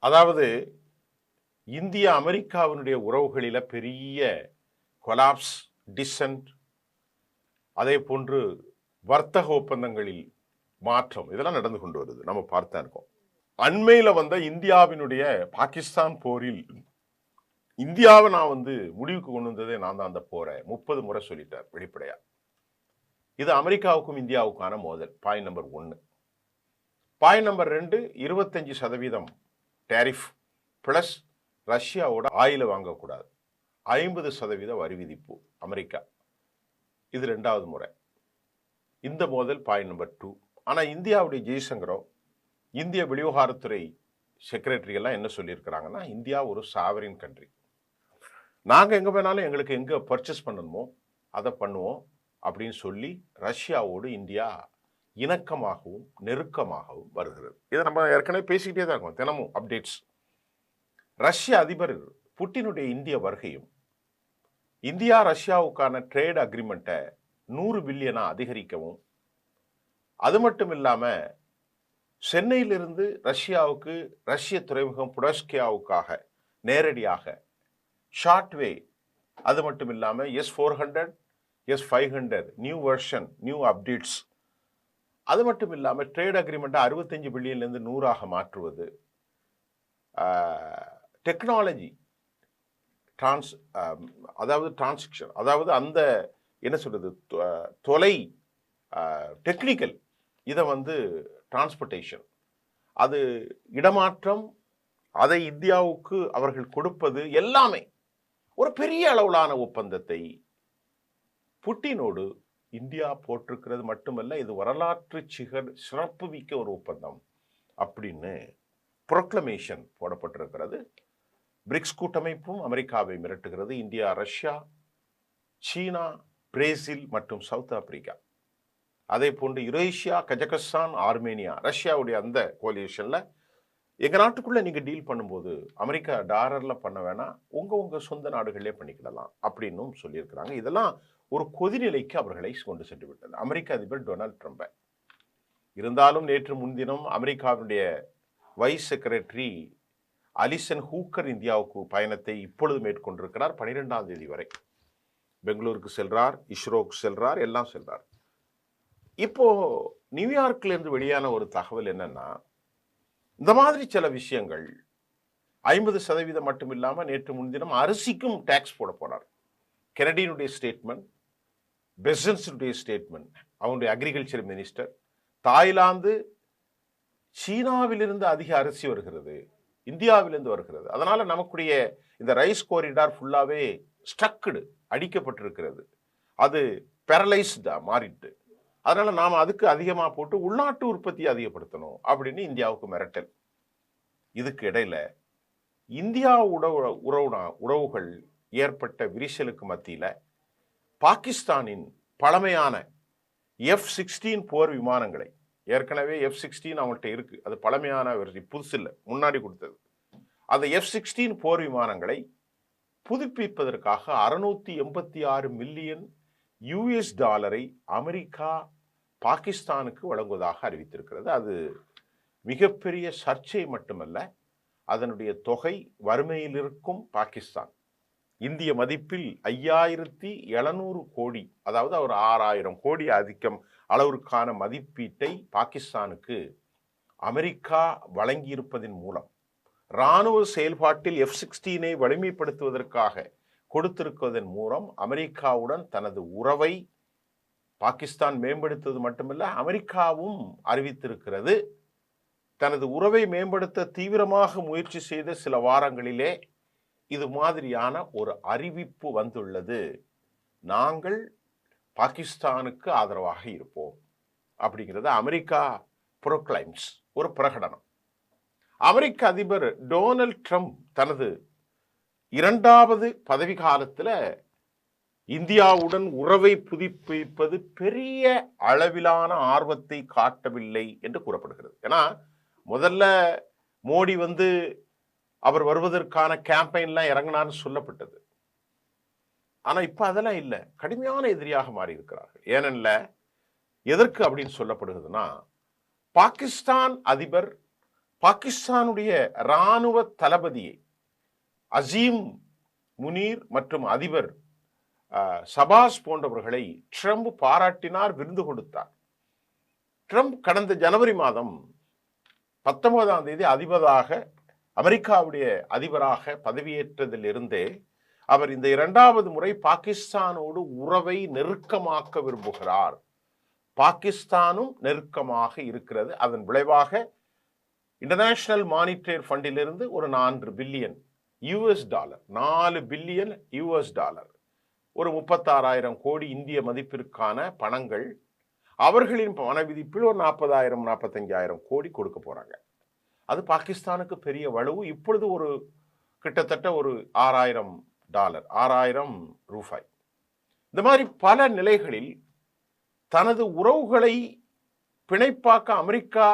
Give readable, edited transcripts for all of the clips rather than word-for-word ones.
அதாவது இந்தியா அமெரிக்காவினுடைய உறவுகளில பெரிய கொலாப்ஸ், டிசன்ட், அதே போன்று வர்த்தக ஒப்பந்தங்களில் மாற்றம் இதெல்லாம் நடந்து கொண்டு வருது. நம்ம பார்த்தா இருக்கோம். அண்மையில வந்த இந்தியாவினுடைய பாகிஸ்தான் போரில் இந்தியாவை நான் முடிவுக்கு கொண்டு வந்ததே நான் தான். அந்த போரை 30 முறை சொல்லிட்டார் வெளிப்படையா. இது அமெரிக்காவுக்கும் இந்தியாவுக்கான மோதல். Point number 1. Point number 2, 25% tariff plus ரஷ்யாவோட ஆயில வாங்கக்கூடாது, 50% வரி விதிப்பு அமெரிக்கா. இது 2வது முறை. இந்த மோதல் பாயிண்ட் நம்பர் 2. ஆனா இந்தியாவுடைய ஜெய்சங்கரோ, இந்திய வெளிவிவகாரத்துறை செக்ரட்டரி எல்லாம் என்ன சொல்லியிருக்கிறாங்கன்னா, இந்தியா ஒரு சாவரின் கண்ட்ரி, நாங்க எங்க வேணாலும் எங்களுக்கு எங்க பர்ச்சேஸ் பண்ணணுமோ அதை பண்ணுவோம் அப்படின்னு சொல்லி ரஷ்யாவோடு இந்தியா இணக்கமாகவும் நெருக்கமாகவும் வருகிறது. இதை நம்ம ஏற்கனவே பேசிக்கிட்டே தான் இருக்கோம், தினமும் அப்டேட்ஸ். ரஷ்ய அதிபர் புட்டினுடைய இந்திய வருகையும் இந்தியா ரஷ்யாவுக்கான ட்ரேட் அக்ரிமெண்ட்டை 100 பில்லியனா அதிகரிக்கவும், அது மட்டும் இல்லாம சென்னையிலிருந்து ரஷ்யாவுக்கு ரஷ்ய துறைமுகம் புடஸ்கியாவுக்காக நேரடியாக ஷார்ட்வே, அது மட்டும் இல்லாம S-400, S-500 new version, new updates, அது மட்டும் இல்லாம ட்ரேட் அக்ரிமெண்ட்டை 65 பில்லியன்லேருந்து 100ஆக மாற்றுவது, டெக்னாலஜி அதாவது டிரான்சாக்ஷன், அதாவது அந்த என்ன சொல்றது, தொலை டெக்னிக்கல் இதை டிரான்ஸ்போர்ட்டேஷன், அது இடமாற்றம், அதை இந்தியாவுக்கு அவர்கள் கொடுப்பது எல்லாமே ஒரு பெரிய அளவிலான ஒப்பந்தத்தை புட்டினோடு இந்தியா போட்டிருக்கிறது மட்டுமல்ல, இது வரலாற்று சிறப்பு மிக்க ஒரு ஒப்பந்தம் அப்படின்னு ப்ரொக்ளமேஷன் போடப்பட்டிருக்கிறது. பிரிக்ஸ் கூட்டமைப்பும் அமெரிக்காவை மிரட்டுகிறது. இந்தியா, ரஷ்யா, சீனா, பிரேசில் மற்றும் சவுத் ஆப்பிரிக்கா, அதே போன்று யுரேஷியா, கஜகஸ்தான், ஆர்மேனியா, ரஷ்யாவுடைய அந்த கோலியேஷன்ல எங்க நாட்டுக்குள்ள நீங்க டீல் பண்ணும்போது அமெரிக்கா டாலர்ல பண்ண வேணாம், உங்க சொந்த நாடுகளே பண்ணிக்கிடலாம் அப்படின்னும் சொல்லியிருக்கிறாங்க. இதெல்லாம் ஒரு கொதிநிலைக்கு அவர்களை கொண்டு சென்று விட்டது அமெரிக்க அதிபர் டொனால்ட் ட்ரம்ப். இருந்தாலும் நேற்று முன்தினம் அமெரிக்காவுடைய வைஸ் செக்ரட்டரி அலிசன் ஹூக்கர் இந்தியாவுக்கு பயணத்தை இப்பொழுது மேற்கொண்டிருக்கிறார். 12ஆம் தேதி வரை பெங்களூருக்கு செல்றார், இஸ்ரோக்கு செல்றார், எல்லாம் செல்றார். இப்போ நியூயார்க்ல இருந்து வெளியான ஒரு தகவல் என்னன்னா, இந்த மாதிரி சில விஷயங்கள் 50% மட்டும் இல்லாம நேற்று முன்தினம் அரிசிக்கும் டாக்ஸ் போட போறார். கெனடியினுடைய ஸ்டேட்மெண்ட், பெசன்ஸுடைய ஸ்டேட்மெண்ட், அவனுடைய அக்ரிகல்ச்சர் மினிஸ்டர், தாய்லாந்து, சீனாவிலிருந்து அதிக அரிசி வருகிறது, இந்தியாவிலிருந்து வருகிறது, அதனால நமக்குடைய இந்த ரைஸ் கோரிடார் ஃபுல்லாவே ஸ்ட்ரக்டு, அடிக்கப்பட்டிருக்கிறது, அது பேரலைஸ்டா மாறிட்டு, அதனால நாம அதுக்கு அதிகமா போட்டு உள்நாட்டு உற்பத்தியை அதிகப்படுத்தணும் அப்படின்னு இந்தியாவுக்கு மிரட்டல். இதுக்கு இடையில இந்தியா உறவுகள் ஏற்பட்ட விரிசலுக்கு மத்தியில பாகிஸ்தானின் பழமையான F-16 போர் விமானங்களை, ஏற்கனவே F-16 அவங்கள்ட்ட இருக்கு, அது பழமையான புதுசு இல்லை, முன்னாடி கொடுத்தது, அந்த F-16 போர் விமானங்களை புதுப்பிப்பதற்காக 686 மில்லியன் US டாலரை அமெரிக்கா பாகிஸ்தானுக்கு வழங்குவதாக அறிவித்திருக்கிறது. அது மிகப்பெரிய சர்ச்சை மட்டுமல்ல, அதனுடைய தொகை வறுமையில் இருக்கும் பாகிஸ்தான் இந்திய மதிப்பில் 5700 கோடி, அதாவது ஒரு 6000 கோடி அதிகம் அளவிற்கான மதிப்பீட்டை பாகிஸ்தானுக்கு அமெரிக்கா வழங்கியிருப்பதன் மூலம், இராணுவ செயல்பாட்டில் F-16 வலிமைப்படுத்துவதற்காக கொடுத்திருப்பதன் மூலம் அமெரிக்காவுடன் தனது உறவை பாகிஸ்தான் மேம்படுத்துவது மட்டுமல்ல, அமெரிக்காவும் அறிவித்திருக்கிறது. தனது உறவை மேம்படுத்த தீவிரமாக முயற்சி செய்த சில வாரங்களிலே இது மாதிரியான ஒரு அறிவிப்பு வந்துள்ளது, நாங்கள் பாகிஸ்தானுக்கு ஆதரவாக இருப்போம் அப்படிங்கிறது அமெரிக்கா ப்ரோக்ளைம்ஸ், ஒரு பிரகடனம். அமெரிக்க அதிபர் டொனால்ட் ட்ரம்ப் தனது 2வது பதவி காலத்தில் இந்தியாவுடன் உறவை புதுப்பிப்பது பெரிய அளவிலான ஆர்வத்தை காட்டவில்லை என்று கூறப்படுகிறது. ஏன்னா முதல்ல மோடி அவர் வருவதற்கான கேம்பெயின்லாம் இறங்கினான்னு சொல்லப்பட்டது. ஆனா இப்ப அதெல்லாம் இல்லை, கடுமையான எதிரியாக மாறி இருக்கிறார்கள். ஏனென்ன எதற்கு அப்படின்னு சொல்லப்படுகிறதுனா, பாகிஸ்தான் அதிபர் பாகிஸ்தானுடைய இராணுவ தளபதியை அசீம் முனீர் மற்றும் அதிபர் சபாஸ் போன்றவர்களை ட்ரம்ப் பாராட்டினார், விருந்து கொடுத்தார். ட்ரம்ப் கடந்த ஜனவரி மாதம் 19ஆம் தேதி அமெரிக்காவுடைய அதிபராக பதவியேற்றதில் இருந்தே அவர் இந்த 2வது முறை பாகிஸ்தானோடு உறவை நெருக்கமாக்க விரும்புகிறார். பாகிஸ்தானும் நெருக்கமாக இருக்கிறது. அதன் விளைவாக இன்டர்நேஷனல் மானிட்டரி ஃபண்டிலிருந்து ஒரு $4 பில்லியன் $4 பில்லியன் ஒரு 36,000 கோடி இந்திய மதிப்பிற்கான பணங்கள் அவர்களின் பண விதிப்பில் ஒரு 40,000-45,000 கோடி கொடுக்க போறாங்க. அது பாகிஸ்தானுக்கு பெரிய வலுவு. இப்பொழுது ஒரு கிட்டத்தட்ட ஒரு $6,000 ரூபாய். இந்த மாதிரி பல நிலைகளில் தனது உறவுகளை பிணைப்பாக்க அமெரிக்கா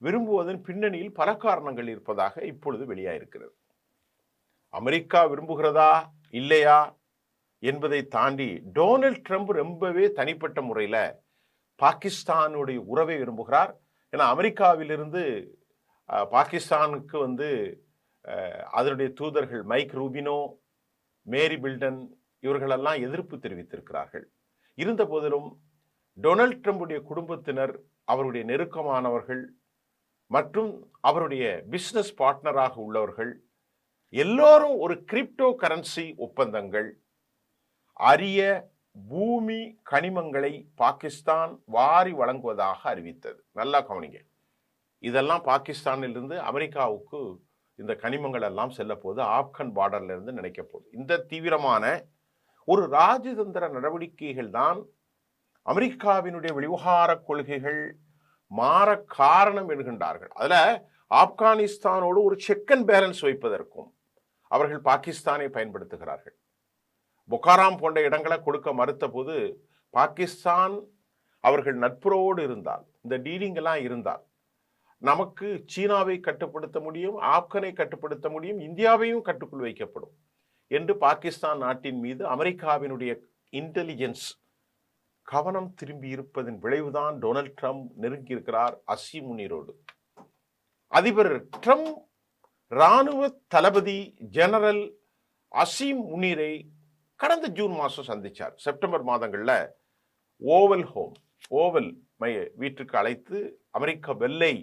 விரும்புவதன் பின்னணியில் பல காரணங்கள் இருப்பதாக இப்பொழுது வெளியாயிருக்கிறது. அமெரிக்கா விரும்புகிறதா இல்லையா என்பதை தாண்டி டொனால்ட் ட்ரம்ப் ரொம்பவே தனிப்பட்ட முறையில் பாகிஸ்தானுடைய உறவை விரும்புகிறார். ஏன்னா அமெரிக்காவிலிருந்து பாகிஸ்தானுக்கு அதனுடைய தூதர்கள் மைக் ரூபினோ, மேரி பில்டன் இவர்களெல்லாம் எதிர்ப்பு தெரிவித்திருக்கிறார்கள். இருந்த போதிலும் டொனால்ட் ட்ரம்புடைய குடும்பத்தினர், அவருடைய நெருக்கமானவர்கள் மற்றும் அவருடைய பிசினஸ் பார்ட்னராக உள்ளவர்கள் எல்லோரும் ஒரு கிரிப்டோ கரன்சி ஒப்பந்தங்கள், அரிய பூமி கனிமங்களை பாகிஸ்தான் வாரி வழங்குவதாக அறிவித்தது. நல்லா கவனிங்க. இதெல்லாம் பாகிஸ்தானிலிருந்து அமெரிக்காவுக்கு இந்த கனிமங்கள் எல்லாம் செல்ல போது ஆப்கன் பார்டர்ல இருந்து நினைக்க போகுது. இந்த தீவிரமான ஒரு ராஜதந்திர நடவடிக்கைகள் தான் அமெரிக்காவினுடைய வெளிவகார கொள்கைகள் மாற காரணம் என்கின்றார்கள். அதுல ஆப்கானிஸ்தானோடு ஒரு செக் அண்ட் பேலன்ஸ் வைப்பதற்கும் அவர்கள் பாகிஸ்தானை பயன்படுத்துகிறார்கள். பொக்காராம் போன்ற இடங்களை கொடுக்க மறுத்த போது பாகிஸ்தான் அவர்கள் நட்புறவோடு இருந்தால், இந்த டீலிங் எல்லாம் இருந்தால் நமக்கு சீனாவை கட்டுப்படுத்த முடியும், ஆப்கனை கட்டுப்படுத்த முடியும், இந்தியாவையும் கட்டுக்குள் வைக்கப்படும் என்று பாகிஸ்தான் நாட்டின் மீது அமெரிக்காவினுடைய இன்டெலிஜென்ஸ் கவனம் திரும்பி இருப்பதன் விளைவுதான் டொனால்ட் ட்ரம்ப் நெருங்கி இருக்கிறார் அசீம் முனீரோடு. அதிபர் ட்ரம்ப் இராணுவ தளபதி ஜெனரல் அசீம் முனீரை கடந்த ஜூன் மாதம் சந்திச்சார். செப்டம்பர் மாதங்களில் ஓவல் வீட்டுக்கு அழைத்து அமெரிக்க வெள்ளை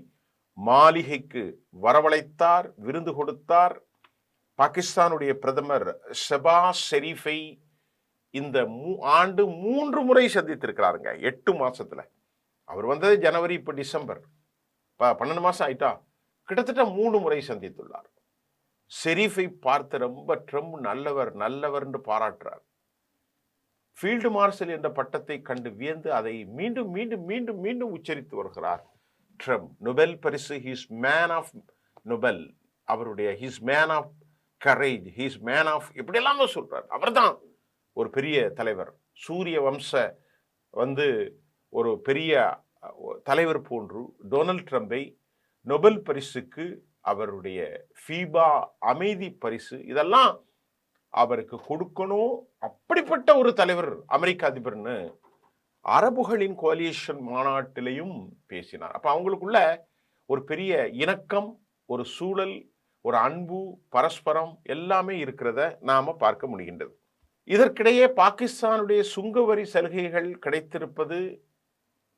மாளிகைக்கு வரவழைத்தார், விருந்து கொடுத்தார். பாகிஸ்தானுடைய பிரதமர் ஷெபாஸ் ஷெரீஃபை இந்த ஆண்டு 3 முறை சந்தித்திருக்கிறாருங்க 8 மாசத்துல. அவர் வந்தது ஜனவரி, இப்ப டிசம்பர், 12 மாசம் ஆயிட்டா. கிட்டத்தட்ட 3 முறை சந்தித்துள்ளார். ஷெரீஃபை பார்த்து ரொம்ப ட்ரம்ப் நல்லவர் என்று பாராட்டுறார். ஃபீல்டு மார்ஷல் என்ற பட்டத்தை கண்டு வியந்து அதை மீண்டும் மீண்டும் மீண்டும் மீண்டும் உச்சரித்து வருகிறார் ட்ரம்ப். நொபெல் பரிசு, ஹீஸ் மேன் ஆஃப் நொபெல், அவருடைய he's man of courage, he's man of இப்படி எல்லாமே சொல்றார். அவர் தான் ஒரு பெரிய தலைவர். சூரிய வம்ச ஒரு பெரிய தலைவர் போன்று டொனால்ட் ட்ரம்பை நொபெல் பரிசுக்கு, அவருடைய ஃபீபா அமைதி பரிசு, இதெல்லாம் அவருக்கு கொடுக்கணும். அப்படிப்பட்ட ஒரு தலைவர் அமெரிக்க அதிபர்னு அரபுகளின் கோலியேஷன் மாநாட்டிலையும் பேசினார். அப்ப அவங்களுக்குள்ள ஒரு பெரிய இணக்கம், ஒரு சூழல், ஒரு அன்பு, பரஸ்பரம் எல்லாமே இருக்கிறத நாம பார்க்க முடிகின்றது. இதற்கிடையே பாகிஸ்தானுடைய சுங்கவரி சலுகைகள் கிடைத்திருப்பது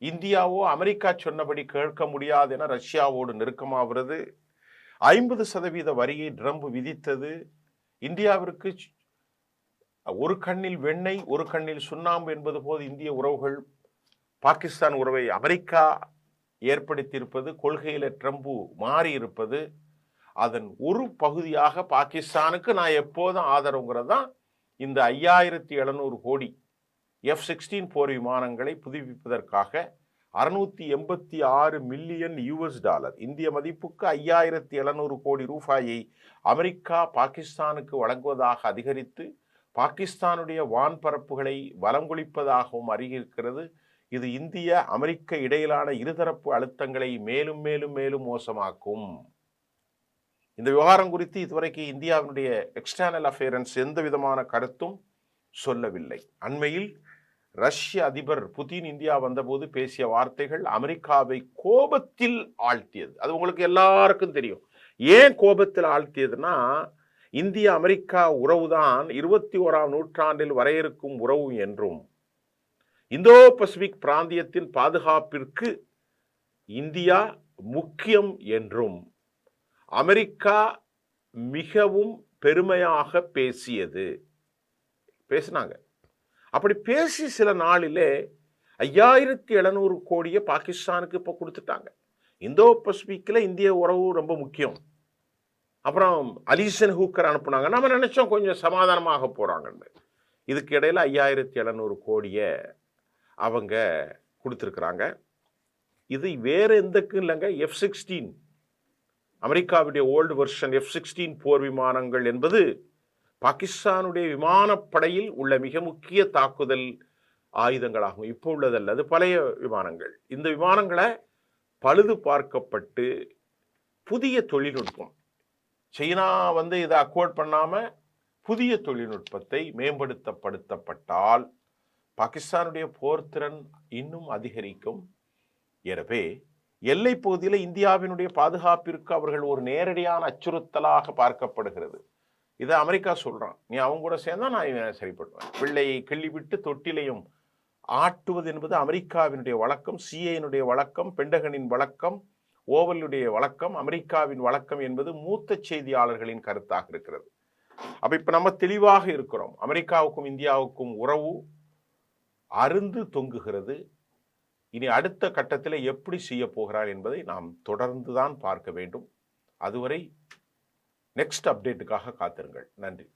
இந்தியாவோ அமெரிக்கா சொன்னபடி கேட்க முடியாது என ரஷ்யாவோடு நெருக்கமாகிறது. 50% வரியை ட்ரம்ப் விதித்தது. இந்தியாவிற்கு ஒரு கண்ணில் வெண்ணெய் ஒரு கண்ணில் சுண்ணாம்பு என்பது போது இந்திய உறவுகள் பாகிஸ்தான் உறவை அமெரிக்கா ஏற்படுத்தியிருப்பது, கொள்கையில ட்ரம்ப் மாறி இருப்பது, அதன் ஒரு பகுதியாக பாகிஸ்தானுக்கு நான் எப்போதும் ஆதரவுங்கிறதான் இந்த 5,700 கோடி F-16 போர் விமானங்களை புதுப்பிப்பதற்காக $686 மில்லியன் இந்திய மதிப்புக்கு 5,700 கோடி ரூபாயை அமெரிக்கா பாகிஸ்தானுக்கு வழங்குவதாக அதிகரித்து பாகிஸ்தானுடைய வான்பரப்புகளை வலங்குளிப்பதாகவும் அறிவிக்கிறது. இது இந்திய அமெரிக்க இடையிலான இருதரப்பு அழுத்தங்களை மேலும் மேலும் மேலும் மோசமாக்கும். இந்த விவகாரம் குறித்து இதுவரைக்கும் இந்தியாவினுடைய எக்ஸ்டர்னல் அஃபேர்ஸ் எந்த விதமான கருத்தும் சொல்லவில்லை. அண்மையில் ரஷ்ய அதிபர் புதின் இந்தியா வந்தபோது பேசிய வார்த்தைகள் அமெரிக்காவை கோபத்தில் ஆழ்த்தியது. அது உங்களுக்கு எல்லாருக்கும் தெரியும். ஏன் கோபத்தில் ஆழ்த்தியதுன்னா, இந்திய அமெரிக்கா உறவுதான் 21ஆம் நூற்றாண்டில் வரையறுக்கும் உறவு என்றும், இந்தோ பசிபிக் பிராந்தியத்தின் பாதுகாப்பிற்கு இந்தியா முக்கியம் என்றும் அமெரிக்கா மிகவும் பெருமையாக பேசினாங்க. அப்படி பேசி சில நாளிலே 5700 கோடியை பாகிஸ்தானுக்கு இப்போ கொடுத்துட்டாங்க. இந்தோ பசிபிக்கில் இந்திய உறவு ரொம்ப முக்கியம். அப்புறம் அலிசன் ஹூக்கர் அனுப்புனாங்க. நம்ம நினைச்சோம் கொஞ்சம் சமாதானமாக போறாங்கன்னு. இதுக்கு இடையில 5700 கோடியை அவங்க கொடுத்துருக்குறாங்க. இது வேற எந்தக்கும் இல்லைங்க, F-16 அமெரிக்காவுடைய ஓல்டு வெர்ஷன் F-16 போர் விமானங்கள் என்பது பாகிஸ்தானுடைய விமானப்படையில் உள்ள மிக முக்கிய தாக்குதல் ஆயுதங்களாகும். இப்போ உள்ளதல்ல, அது பழைய விமானங்கள். இந்த விமானங்களை பழுது பார்க்கப்பட்டு புதிய தொழில்நுட்பம், சைனா இதை அக்வர்ட் பண்ணாம புதிய தொழில்நுட்பத்தை மேம்படுத்தப்பட்டால் பாகிஸ்தானுடைய போர்த்திறன் இன்னும் அதிகரிக்கும். எனவே எல்லை பகுதியில் இந்தியாவினுடைய பாதுகாப்பிற்கு அவர்கள் ஒரு நேரடியான அச்சுறுத்தலாக பார்க்கப்படுகிறது. இதை அமெரிக்கா சொல்றான். நீ அவங்க கூட சேர்ந்தா நான் சரிப்படுவேன். பிள்ளையை கிள்ளிவிட்டு தொட்டிலையும் ஆட்டுவது என்பது அமெரிக்காவினுடைய வழக்கம், சிஐனுடைய வழக்கம், பெண்டகனின் வழக்கம், ஓவலுடைய வழக்கம், அமெரிக்காவின் வழக்கம் என்பது மூத்த செய்தியாளர்களின் கருத்தாக இருக்கிறது. அப்ப இப்ப நம்ம தெளிவாக இருக்கிறோம். அமெரிக்காவுக்கும் இந்தியாவுக்கும் உறவு அருந்து தொங்குகிறது. இனி அடுத்த கட்டத்தில் எப்படி செய்ய போகிறார் என்பதை நாம் தொடர்ந்து தான் பார்க்க வேண்டும். அதுவரை நெக்ஸ்ட் அப்டேட்டுக்காக காத்திருங்கள். நன்றி.